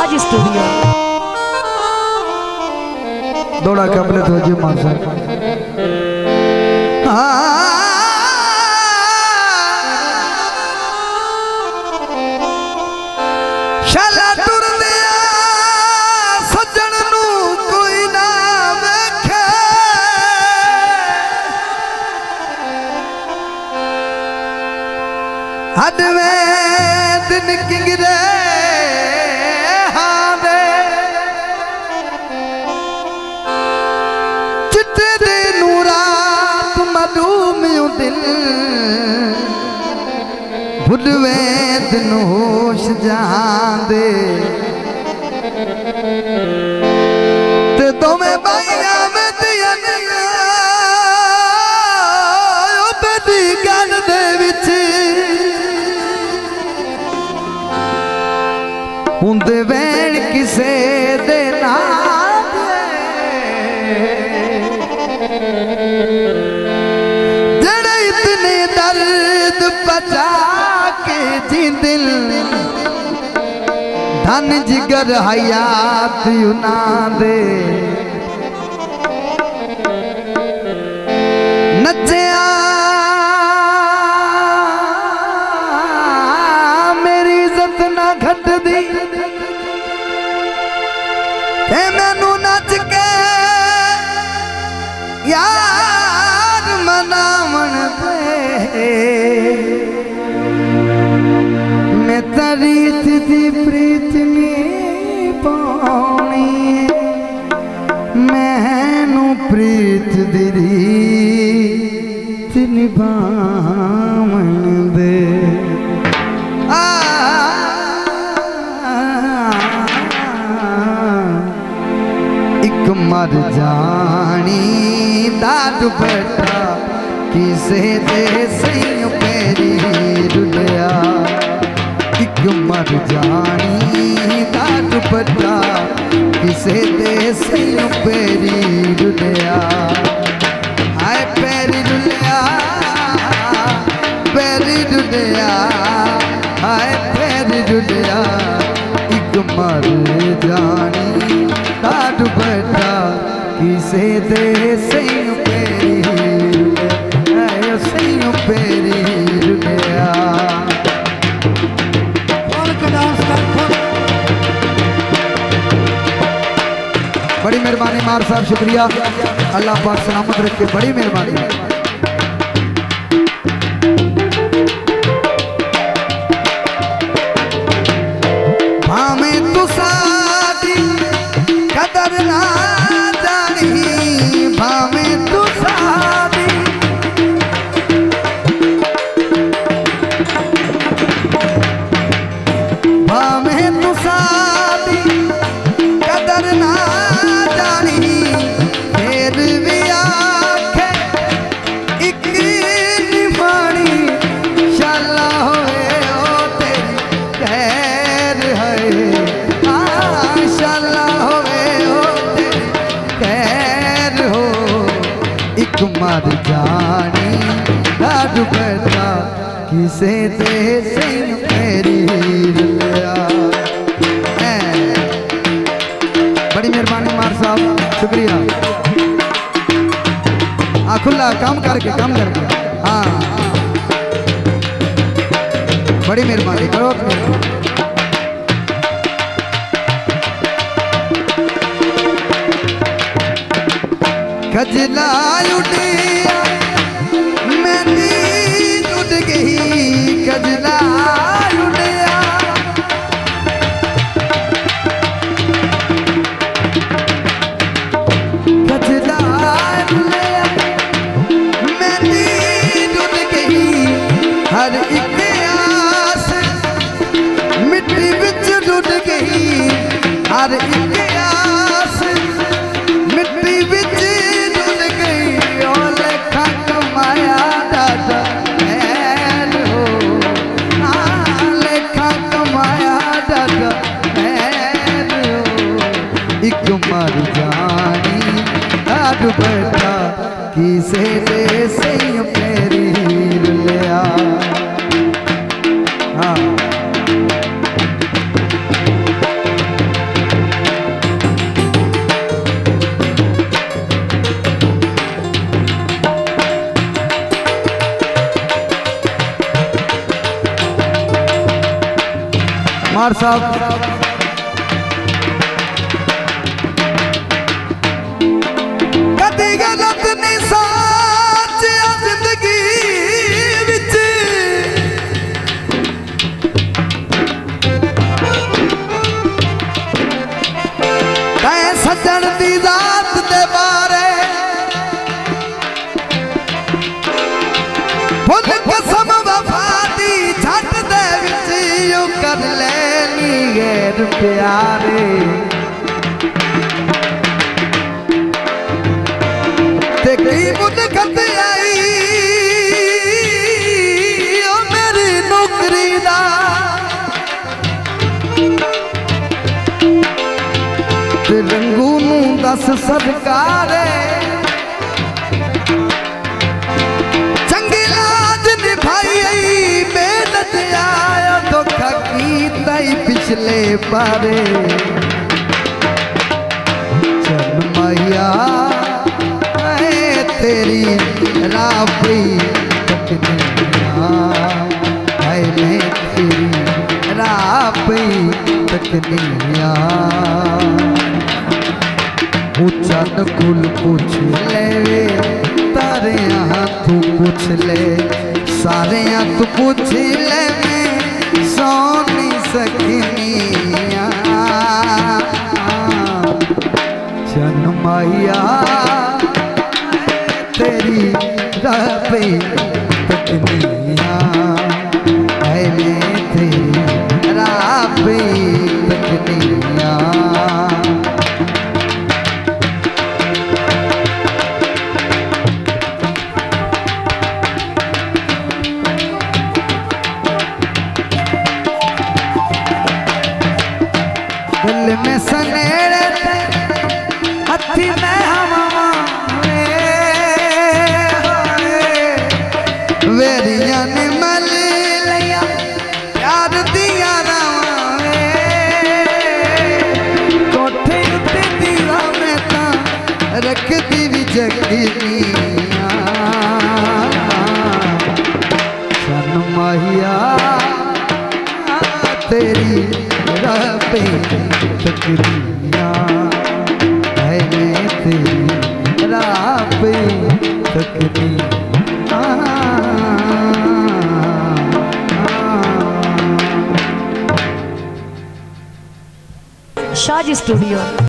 राज studio. दौड़ा कपड़े तो जी मासा शाला तुर दिया सज्जन नू कोई ना वेखे हडवे दिन किंगरे हावे चिट्टे दे नूरात मधुमियों दिल भुलवे दिन होश जहां दे ते दोवें बाइयां में दिया बेटी गल दे विच हुंदे वैण किसे दे नाल जड़े इतने दर्द बचा के जी दिल धन जिगर हयात युना दे नचिया मेरी इज्जत ना घट दी मैनू नच के यार मनावन दे मैं तरीत दी प्रीत नहीं पानी मैनू प्रीत दी रीत निभावन दे एक मर जानी दाद बेटा किसे दे सही पेरी रुलिया एक मर जानी दाद बेटा किसे दे सही पेरी रुलिया हाय पेरी रुलिया हाय पेरी रुलिया एक मर जानी दाद बेटा किसे दे सही पेरी रुलिया सही पेरी रुलिया बड़ी मेहरबानी मार साहब शुक्रिया अल्लाह पाक सलामत रखे बड़ी मेहरबानी भावे तू साडी कदर ना जानी भावे तू साडी भावे तू साडी कदर ना जानी फिर भी आखे एक निभानी शाला होए ओ तेरी खैर है शाला होए ओ तेरी खैर हो एक मर जानी दाद बेटा किसे दे सिंह मेरी रुलिया बड़ी मेहरबानी मार साहब शुक्रिया खुला काम करके हाँ बड़ी मेहरबानी करो खजला उड़िया मेहंदी उड़ गई खजला उड़िया खजला उड़िया मेहंदी उड़ गई हर एक आस मिट्टी बिच उड़ गई हर एक आस मिट्टी बिच उड़ गई और लेखा कमाया दादा खैर हो लेखा कमाया दादा खैर हो एक मर जानी दाद बेटा किसे दे सही पेरी रुलिया हाँ मार साहब कदी गलत नहीं साच जिंदगी विच तैं सजन दी जात दे बारे खुद कसम वफा दी छट दे विच यू कर लेनी गैर प्यारे ते की मुदत आई ओ मेरी नौकरी दा ते रंगू नू दस सरकारे पिछले पारे चल मैया तेरी रापी तकनिया है मैं तेरी रापी तकनिया ऊंचा कुल पूछ ले तारे यहाँ तू पूछ ले सारे यहाँ तू पूछ ले सोनी सखनिया चन मैया तेरी रापी तकनिया है मैं तेरी रापी तकनिया दिल में सनेड़े हथी में हवा वेरिया ने मल लिया प्यार दिया रावे कोठे उत्ते दीवा में ता रख दी भी जगनिया सन माहिया तेरी रापी तकनिया है मैं तेरी रापी तकनिया शाजी स्टूडियो।